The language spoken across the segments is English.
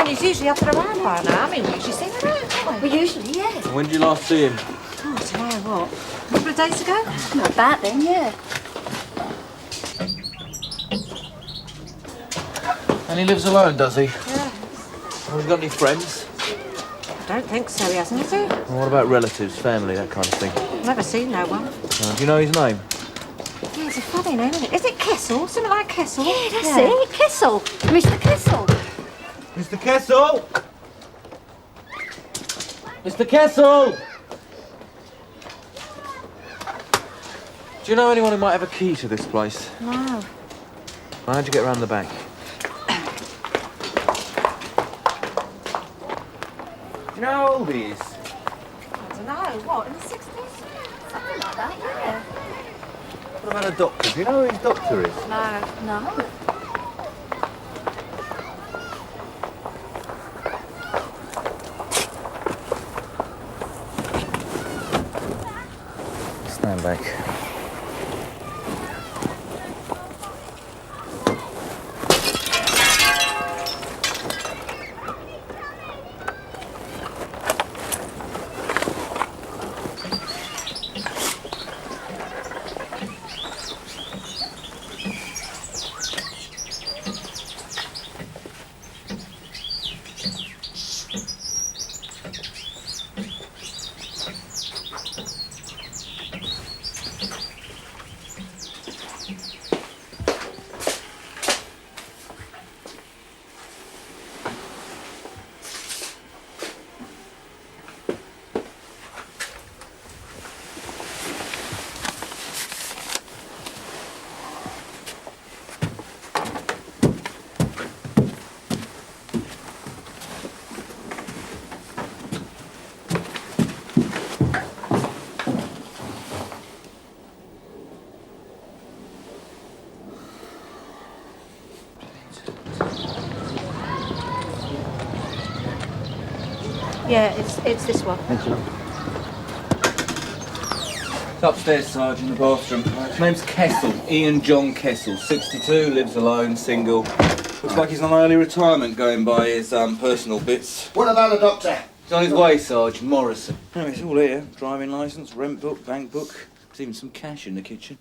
he's usually up and around by now. I mean, we usually see him around, don't we? Well, usually, yeah. When did you last see him? Oh, I don't know, what? A couple of days ago? Not bad then, yeah. And he lives alone, does he? Yeah. Has he got any friends? I don't think so, he hasn't, has he? And what about relatives, family, that kind of thing? Never seen no one. Do you know his name? Yeah, it's a funny name, isn't it? Is it Kessel? Something like Kessel? Yeah, that's it. Kessel. Mr. Kessel. Mr. Kessel! Mr. Kessel! Do you know anyone who might have a key to this place? No. How'd you get around the back? Do you know how old he is? I don't know. What, in the 60s? Something like that, yeah. What about a doctor? Do you know who his doctor is? No. No. Stand back. Yeah, it's this one. Thank you. It's upstairs, Sergeant, in the bathroom. His name's Kessel, Ian John Kessel, 62, lives alone, single. Looks like he's on early retirement going by his personal bits. What about the doctor? He's on his way, Sergeant Morrison. Anyway, it's all here. Driving licence, rent book, bank book. There's even some cash in the kitchen.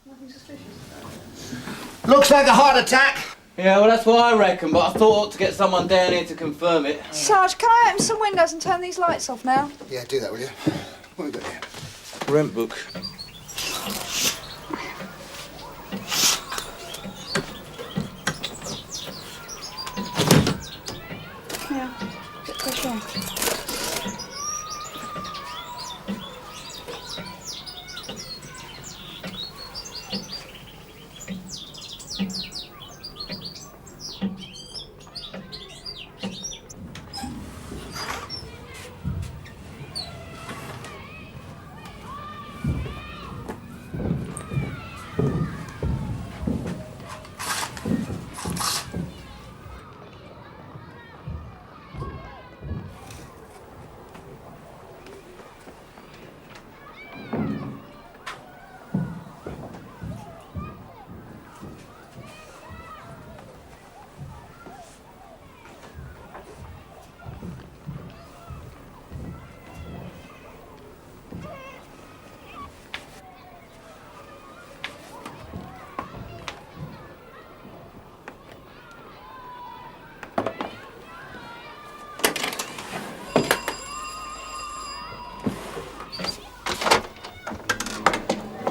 Looks like a heart attack. Yeah, well, that's what I reckon, but I thought to get someone down here to confirm it. Sarge, can I open some windows and turn these lights off now? Yeah, do that, will you? What have we got here? Rent book. Yeah, get pressure on.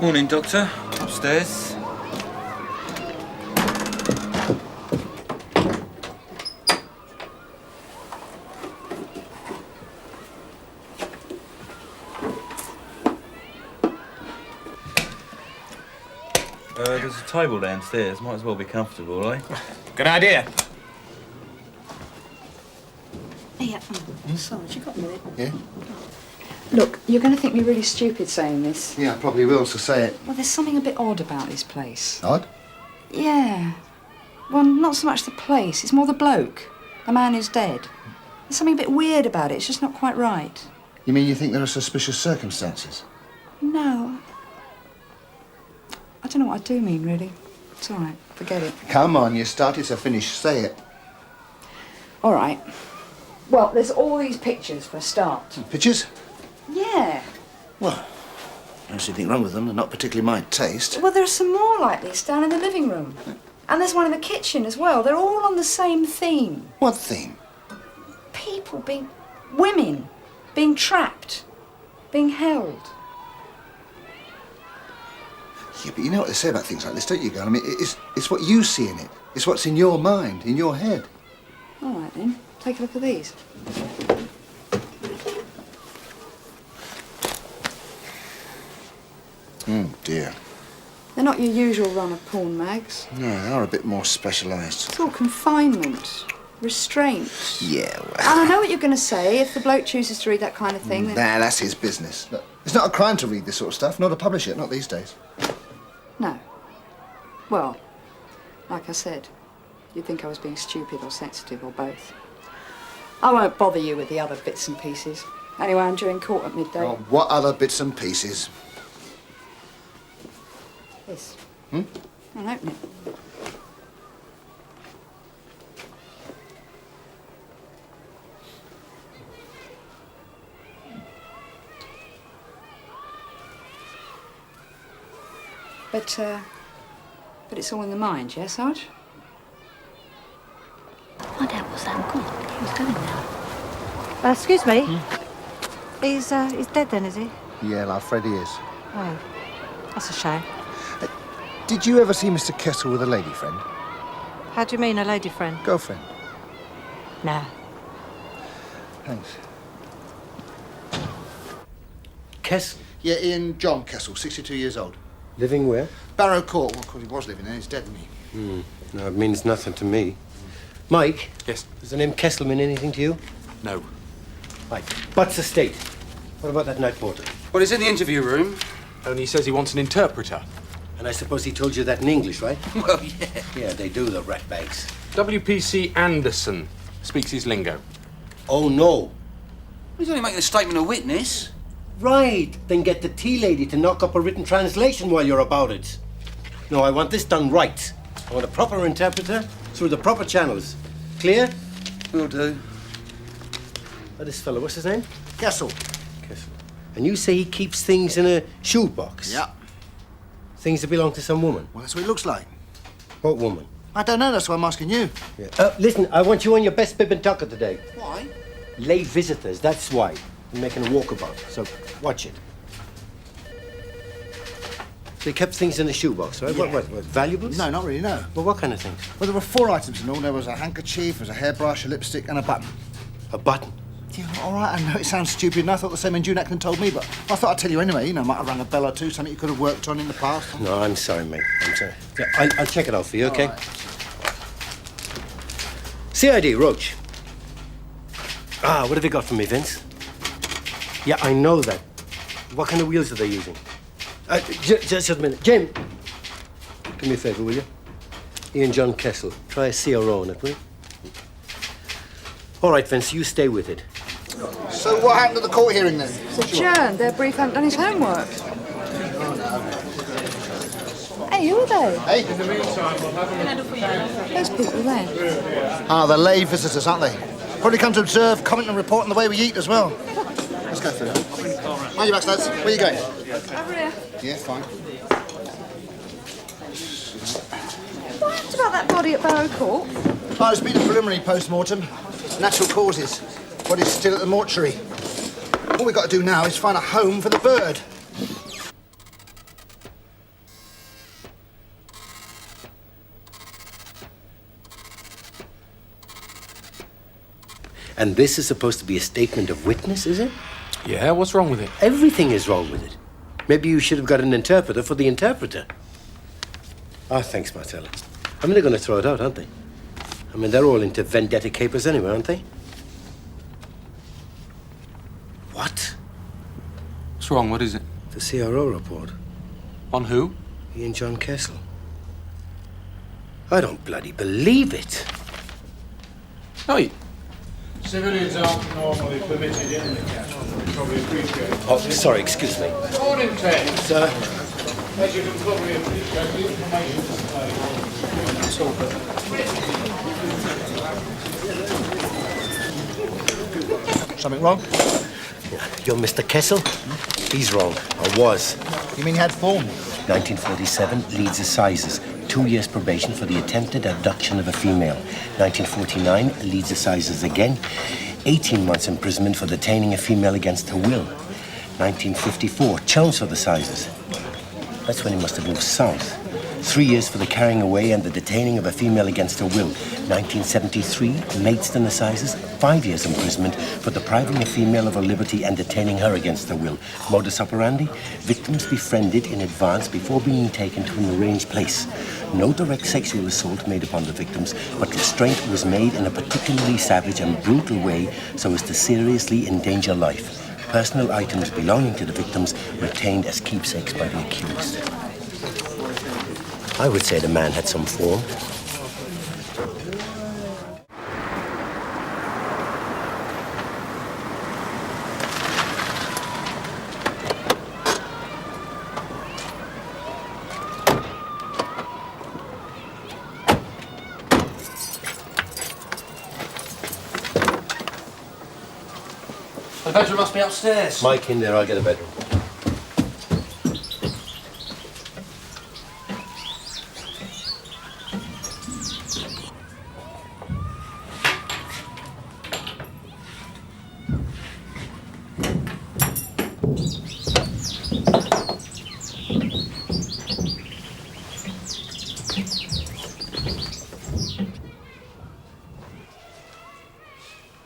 Morning, Doctor. Upstairs. There's a table downstairs. Might as well be comfortable, eh? Good idea. Yeah, Sarge, you got a minute? Yeah? Look, you're going to think me really stupid saying this. Yeah, I probably will, so say it. Well, there's something a bit odd about this place. Odd? Yeah. Well, not so much the place, it's more the bloke. The man who's dead. There's something a bit weird about it, it's just not quite right. You mean you think there are suspicious circumstances? No. I don't know what I do mean, really. It's all right, forget it. Come on, you started to finish. Say it. All right. Well, there's all these pictures for a start. Pictures? Yeah. Well, I don't see anything wrong with them. They're not particularly my taste. Well, there are some more like this down in the living room. And there's one in the kitchen as well. They're all on the same theme. What theme? People being... women being trapped, being held. Yeah, but you know what they say about things like this, don't you, girl? I mean, it's what you see in it. It's what's in your mind, in your head. All right, then. Take a look at these. Oh, dear. They're not your usual run of porn mags. No, they are a bit more specialised. It's all confinement, restraint. Yeah, well... And I know what you're going to say. If the bloke chooses to read that kind of thing, then... Nah, that's his business. Look, it's not a crime to read this sort of stuff, nor to publish it, not these days. No. Well, like I said, you'd think I was being stupid or sensitive or both. I won't bother you with the other bits and pieces. Anyway, I'm due in court at midday. Well, what other bits and pieces? This. Hmm? I'll open it. But it's all in the mind, yeah, Sarge? My dad was that good. He was going now. Excuse me. He's dead then, is he? Yeah, I'm afraid he is. Oh, that's a shame. Did you ever see Mr. Kessel with a lady friend? How do you mean, a lady friend? Girlfriend? No. Thanks. Kessel? Yeah, Ian John Kessel, 62 years old. Living where? Barrow Court. Well, of course, he was living there. He's dead, isn't he? No, it means nothing to me. Mike? Yes? Does the name Kessel mean anything to you? No. Right. Butts Estate. What about that night porter? Well, he's in the interview room, only he says he wants an interpreter. And I suppose he told you that in English, right? Well, yeah. Yeah, they do, the ratbags. WPC Anderson speaks his lingo. Oh, no. He's only making a statement of witness. Right. Then get the tea lady to knock up a written translation while you're about it. No, I want this done right. I want a proper interpreter through the proper channels. Clear? Will do. Oh, this fellow, what's his name? Kessel. Kessel. And you say he keeps things in a shoebox? Yeah. Things that belong to some woman? Well, that's what it looks like. What woman? I don't know, that's why I'm asking you. Yeah. Listen, I want you on your best bib and tucker today. Why? Lay visitors, that's why. I'm making a walkabout, so watch it. So he kept things in the shoebox, right? Yeah. What, valuables? No, not really, no. Well, what kind of things? Well, there were 4 items in all. There was a handkerchief, there was a hairbrush, a lipstick, and a button. A button. Yeah, all right, I know it sounds stupid, and I thought the same when June Ackland told me, but I thought I'd tell you anyway. You know, might have rang a bell or two, something you could have worked on in the past. No, I'm sorry, mate. I'm sorry. Yeah, I'll check it out for you, okay? All right. CID, Roach. Ah, what have you got for me, Vince? Yeah, I know that. What kind of wheels are they using? Just a minute. Jim, do me a favour, will you? Ian John Kessel. Try a CRO on it, will you? All right, Vince, you stay with it. So what happened at the court hearing then? It's adjourned. Their brief hadn't done his homework. Hey, who are they? Hey? Those people there. Ah, the lay visitors, aren't they? Probably come to observe, comment and report on the way we eat as well. Let's go through that. Mind you back, lads. Where are you going? Over here. Yeah, fine. What happened about that body at Barrow Court? Oh, it's been a preliminary post-mortem. Natural causes. Body's still at the mortuary. All we've got to do now is find a home for the bird. And this is supposed to be a statement of witness, is it? Yeah, what's wrong with it? Everything is wrong with it. Maybe you should have got an interpreter for the interpreter. Ah, thanks, Marcella. I mean, they're going to throw it out, aren't they? I mean, they're all into vendetta capers anyway, aren't they? What? What's wrong? What is it? The CRO report. On who? Ian John Kessel. I don't bloody believe it. Oh, Civilians aren't normally permitted in the castle. You probably appreciate it. Oh, sorry, excuse me. Morning, Ted. Sir? As you can probably appreciate, the information displayed. Something wrong? You're Mr. Kessel? He's wrong. Or was. You mean he had form? 1947, Leeds Assizes. 2 years probation for the attempted abduction of a female. 1949, Leeds Assizes again. 18 months imprisonment for detaining a female against her will. 1954, Chelmsford Assizes. That's when he must have moved south. 3 years for the carrying away and the detaining of a female against her will. 1973, Maidstone Assizes, 5 years imprisonment for depriving a female of her liberty and detaining her against her will. Modus operandi, victims befriended in advance before being taken to an arranged place. No direct sexual assault made upon the victims, but restraint was made in a particularly savage and brutal way so as to seriously endanger life. Personal items belonging to the victims retained as keepsakes by the accused. I would say the man had some form. The bedroom must be upstairs. Mike in there, I'll get a bedroom.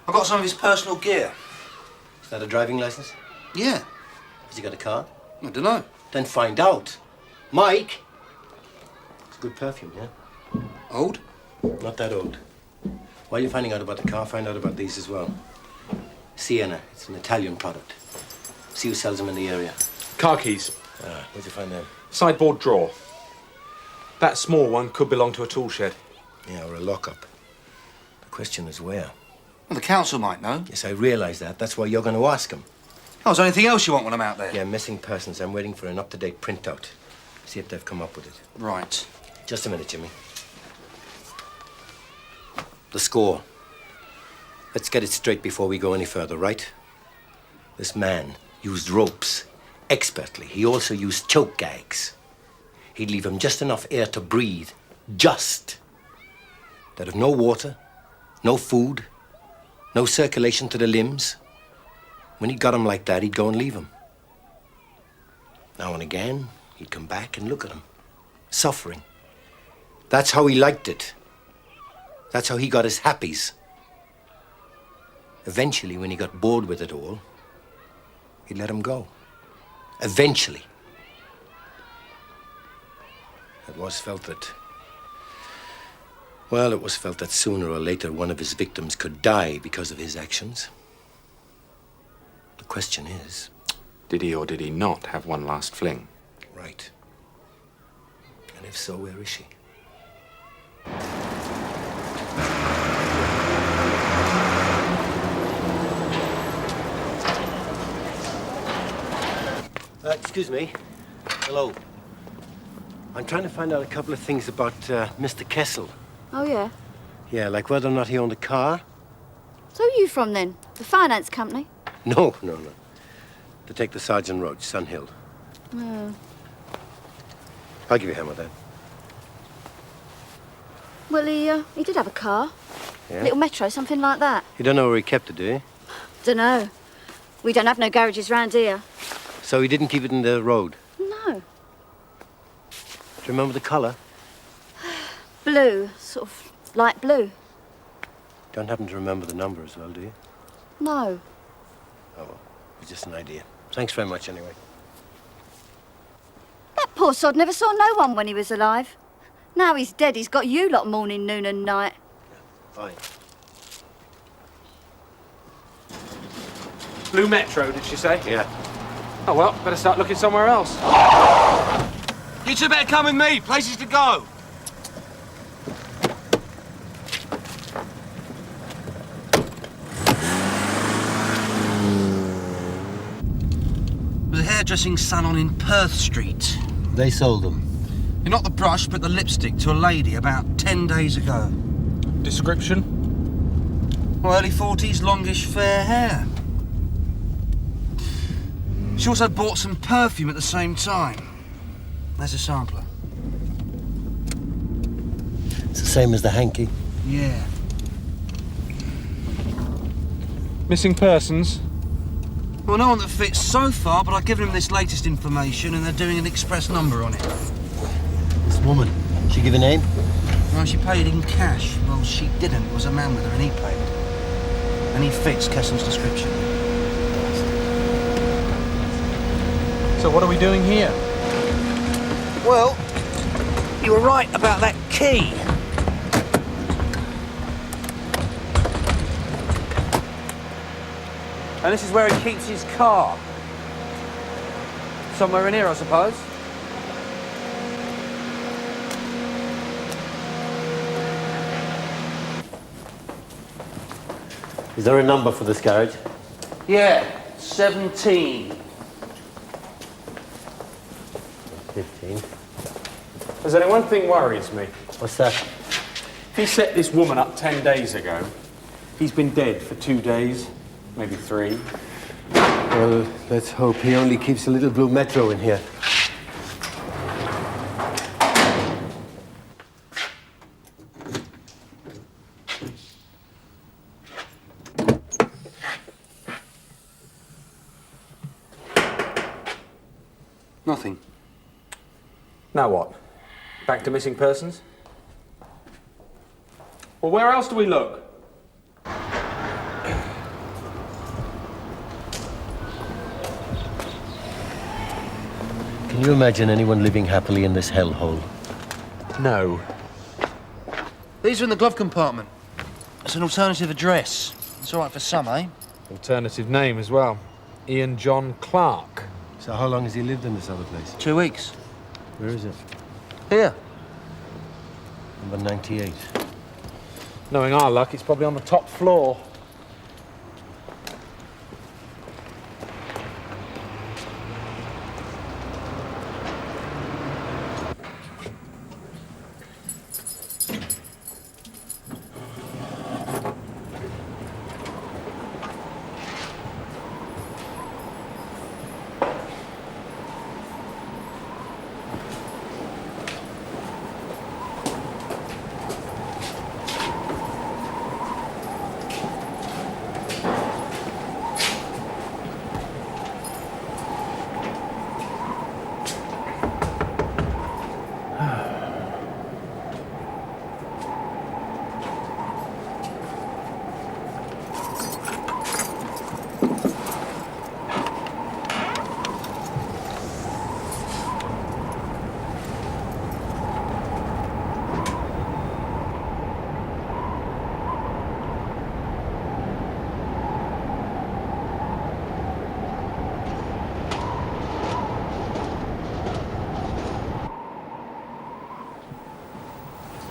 I've got some of his personal gear. Is that a driving license? Yeah. Has he got a car? I don't know. Then find out. Mike! It's good perfume, yeah? Old? Not that old. While you're finding out about the car, find out about these as well. Sienna, it's an Italian product. See who sells them in the area. Car keys. Where'd you find them? Sideboard drawer. That small one could belong to a tool shed. Yeah, or a lockup. The question is where? Well, the council might know. Yes, I realise that. That's why you're going to ask them. Oh, is there anything else you want when I'm out there? Yeah, missing persons. I'm waiting for an up-to-date printout. See if they've come up with it. Right. Just a minute, Jimmy. The score. Let's get it straight before we go any further, right? This man used ropes expertly. He also used choke gags. He'd leave him just enough air to breathe. Just. That of no water, no food, no circulation to the limbs. When he'd got him like that, he'd go and leave him. Now and again, he'd come back and look at him, suffering. That's how he liked it. That's how he got his happies. Eventually, when he got bored with it all, he'd let him go. Eventually. It was felt that... Well, it was felt that sooner or later one of his victims could die because of his actions. The question is... Did he or did he not have one last fling? Right. And if so, where is she? Excuse me. Hello. I'm trying to find out a couple of things about Mr. Kessel. Oh, yeah? Yeah, like whether or not he owned a car. So who are you from, then? The finance company? No. To take the Sergeant Road, Sun Hill. Oh. I'll give you a hand with that. Well, he did have a car. Yeah? Little Metro, something like that. You don't know where he kept it, do you? Dunno. We don't have no garages round here. So he didn't keep it in the road? No. Do you remember the colour? Blue. Sort of light blue. Don't happen to remember the number as well, do you? No. Oh, well. It was just an idea. Thanks very much, anyway. That poor sod never saw no one when he was alive. Now he's dead, he's got you lot morning, noon and night. Fine. Blue Metro, did she say? Yeah. Oh, well, better start looking somewhere else. You two better come with me. Places to go. There's a hairdressing salon in Perth Street. They sold them. Not the brush, but the lipstick to a lady about 10 days ago. Description? Well, early 40s, longish, fair hair. She also bought some perfume at the same time. There's a sampler. It's the same as the hanky. Yeah. Missing persons? Well, no one that fits so far, but I've given them this latest information and they're doing an express number on it. This woman, she give a name? Well, she paid in cash. Well, she didn't. It was a man with her and he paid. And he fits Kessel's description. So what are we doing here? Well, you were right about that key. And this is where he keeps his car. Somewhere in here, I suppose. Is there a number for this garage? Yeah, 17. 15. There's only one thing worries me. What's that? If he set this woman up 10 days ago, he's been dead for 2 days, maybe 3. Well, let's hope he only keeps a little blue Metro in here. Nothing. Now what? Back to missing persons? Well, where else do we look? Can you imagine anyone living happily in this hellhole? No. These are in the glove compartment. It's an alternative address. It's all right for some, eh? Alternative name as well. Ian John Clark. So how long has he lived in this other place? 2 weeks. Where is it? Here. Number 98. Knowing our luck, it's probably on the top floor.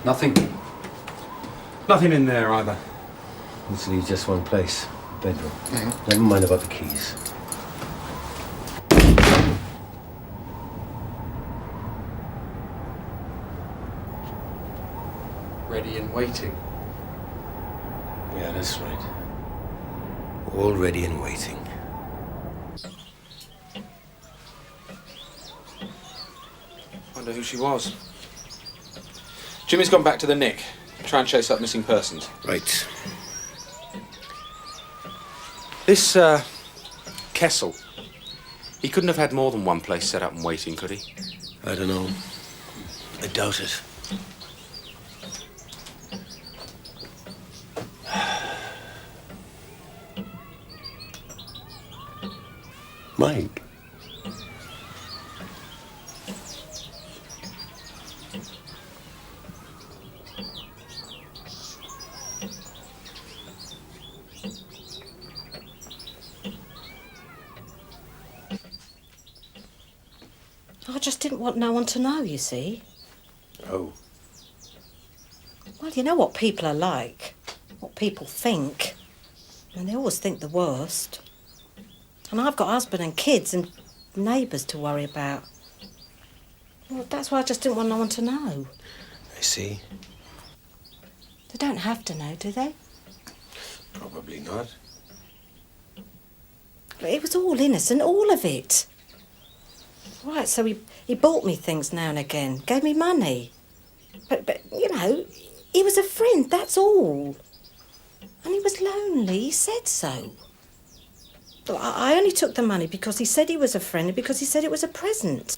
Nothing. Nothing in there either. This leaves just one place. Bedroom. Never mind about the keys. Ready and waiting. Yeah, that's right. All ready and waiting. Wonder who she was. Jimmy's gone back to the Nick. Try and chase up missing persons. Right. This, Kessel. He couldn't have had more than one place set up and waiting, could he? I don't know. I doubt it. Mike? I just didn't want no one to know, you see. Oh. Well, you know what people are like. What people think. And they always think the worst. And I've got a husband and kids and neighbours to worry about. Well, that's why I just didn't want no one to know. I see. They don't have to know, do they? Probably not. But it was all innocent, all of it. Right, so he bought me things now and again, gave me money. But you know, he was a friend, that's all. And he was lonely, he said so. But I only took the money because he said he was a friend and because he said it was a present.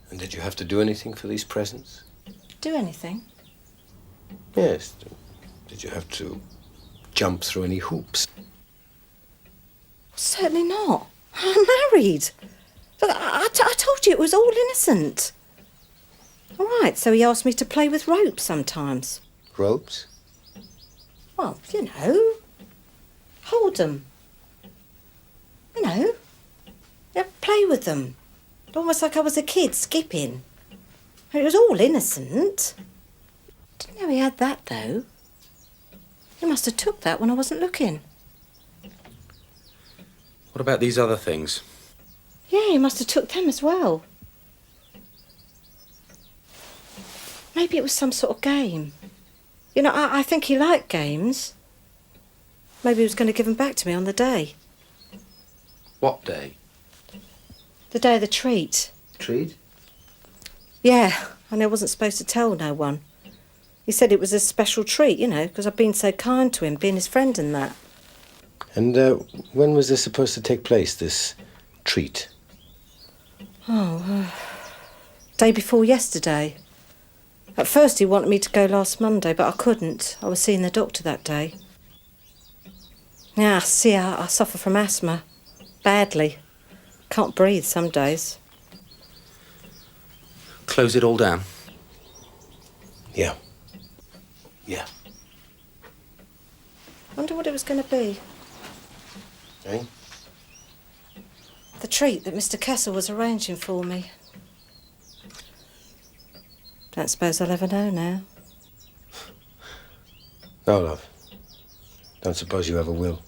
And did you have to do anything for these presents? Do anything? Yes. Did you have to jump through any hoops? Certainly not. I'm married. Look, I told you it was all innocent. All right, so he asked me to play with ropes sometimes. Ropes? Well, you know, hold them. You know, yeah, play with them. Almost like I was a kid skipping. It was all innocent. Didn't know he had that, though. He must have took that when I wasn't looking. What about these other things? Yeah, he must have took them as well. Maybe it was some sort of game. You know, I think he liked games. Maybe he was going to give them back to me on the day. What day? The day of the treat. Treat? Yeah, and I wasn't supposed to tell no one. He said it was a special treat, you know, because I've been so kind to him, being his friend and that. And when was this supposed to take place, this treat? Day before yesterday. At first he wanted me to go last Monday, but I couldn't. I was seeing the doctor that day. Yeah, see, I suffer from asthma. Badly. Can't breathe some days. Close it all down. Yeah. Yeah. Wonder what it was going to be. Eh? The treat that Mr. Kessel was arranging for me. Don't suppose I'll ever know now. No, love. Don't suppose you ever will.